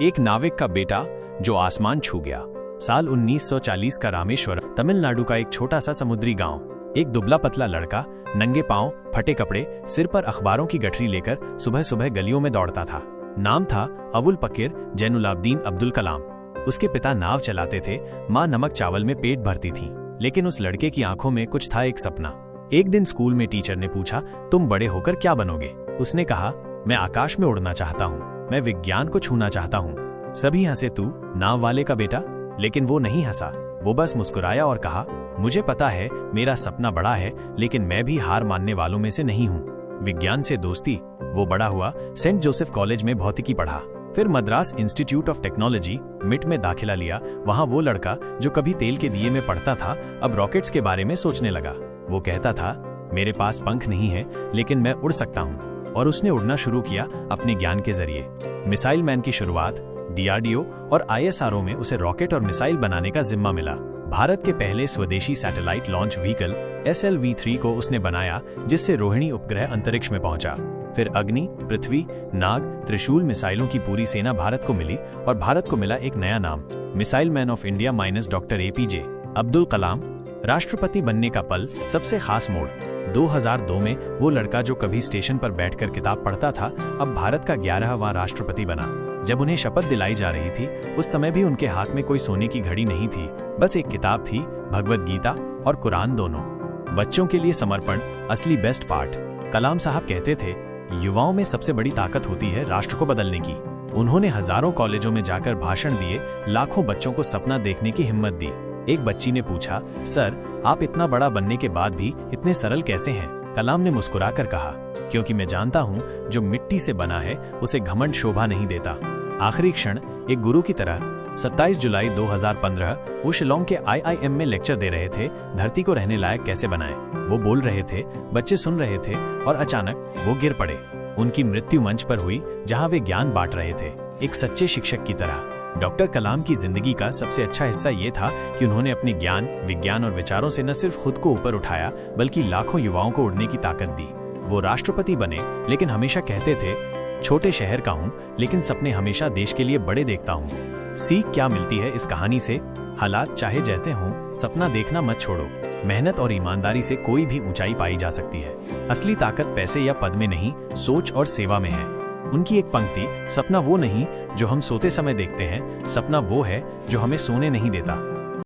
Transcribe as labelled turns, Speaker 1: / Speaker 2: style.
Speaker 1: एक नाविक का बेटा जो आसमान छू गया। साल 1940 का रामेश्वरम, तमिलनाडु का एक छोटा सा समुद्री गांव। एक दुबला पतला लड़का नंगे पांव, फटे कपड़े, सिर पर अखबारों की गठरी लेकर सुबह सुबह गलियों में दौड़ता था। नाम था अवुल पकीर जैनुलाब्दीन अब्दुल कलाम। उसके पिता नाव चलाते थे, माँ नमक चावल में पेट भरती थी। लेकिन उस लड़के की आंखों में कुछ था, एक सपना। एक दिन स्कूल में टीचर ने पूछा, तुम बड़े होकर क्या बनोगे? उसने कहा, मैं आकाश में उड़ना चाहता हूँ, मैं विज्ञान को छूना चाहता हूँ। सभी हंसे, तू नाव वाले का बेटा? लेकिन वो नहीं हंसा, वो बस मुस्कुराया और कहा, मुझे पता है मेरा सपना बड़ा है, लेकिन मैं भी हार मानने वालों में से नहीं हूँ। विज्ञान से दोस्ती। वो बड़ा हुआ, सेंट जोसेफ कॉलेज में भौतिकी पढ़ा, फिर मद्रास इंस्टीट्यूट ऑफ टेक्नोलॉजी मिट में दाखिला लिया। वहाँ वो लड़का जो कभी तेल के दिए में पढ़ता था, अब रॉकेट्स के बारे में सोचने लगा। वो कहता था, मेरे पास पंख नहीं है, लेकिन मैं उड़ सकता हूँ। और उसने उड़ना शुरू किया अपने ज्ञान के जरिए। मिसाइल मैन की शुरुआत DRDO और ISRO में उसे रॉकेट और मिसाइल बनाने का जिम्मा मिला। भारत के पहले स्वदेशी सैटेलाइट लॉन्च व्हीकल SLV-3 को उसने बनाया, जिससे रोहिणी उपग्रह अंतरिक्ष में पहुंचा। फिर अग्नि, पृथ्वी, नाग, त्रिशूल मिसाइलों की पूरी सेना भारत को मिली और भारत को मिला एक नया नाम, missile man of India minus doctor APJ Abdul Kalam. राष्ट्रपति बनने का पल, सबसे खास मोड़। 2002 में वो लड़का जो कभी स्टेशन पर बैठकर किताब पढ़ता था, अब भारत का 11वां राष्ट्रपति बना। जब उन्हें शपथ दिलाई जा रही थी, उस समय भी उनके हाथ में कोई सोने की घड़ी नहीं थी, बस एक किताब थी, भगवद गीता और कुरान दोनों। बच्चों के लिए समर्पण असली बेस्ट पार्ट। कलाम साहब कहते थे, युवाओं में सबसे बड़ी ताकत होती है राष्ट्र को बदलने की। उन्होंने हजारों कॉलेजों में जाकर भाषण दिए, लाखों बच्चों को सपना देखने की हिम्मत दी। एक बच्ची ने पूछा, सर आप इतना बड़ा बनने के बाद भी इतने सरल कैसे हैं? कलाम ने मुस्कुराकर कहा, क्योंकि मैं जानता हूँ जो मिट्टी से बना है उसे घमंड शोभा नहीं देता। आखिरी क्षण, एक गुरु की तरह। 27 जुलाई 2015 वो शिलोंग के IIM में लेक्चर दे रहे थे, धरती को रहने लायक कैसे बनाएं। वो बोल रहे थे, बच्चे सुन रहे थे और अचानक वो गिर पड़े। उनकी मृत्यु मंच पर हुई, जहाँ वे ज्ञान बांट रहे थे, एक सच्चे शिक्षक की तरह। डॉक्टर कलाम की जिंदगी का सबसे अच्छा हिस्सा ये था कि उन्होंने अपने ज्ञान, विज्ञान और विचारों से न सिर्फ खुद को ऊपर उठाया, बल्कि लाखों युवाओं को उड़ने की ताकत दी। वो राष्ट्रपति बने, लेकिन हमेशा कहते थे, छोटे शहर का हूँ, लेकिन सपने हमेशा देश के लिए बड़े देखता हूँ। सीख क्या मिलती है इस कहानी से? हालात चाहे जैसे हों, सपना देखना मत छोड़ो। मेहनत और ईमानदारी से कोई भी ऊंचाई पाई जा सकती है। असली ताकत पैसे या पद में नहीं, सोच और सेवा में है। उनकी एक पंक्ति, सपना वो नहीं जो हम सोते समय देखते हैं, सपना वो है जो हमें सोने नहीं देता।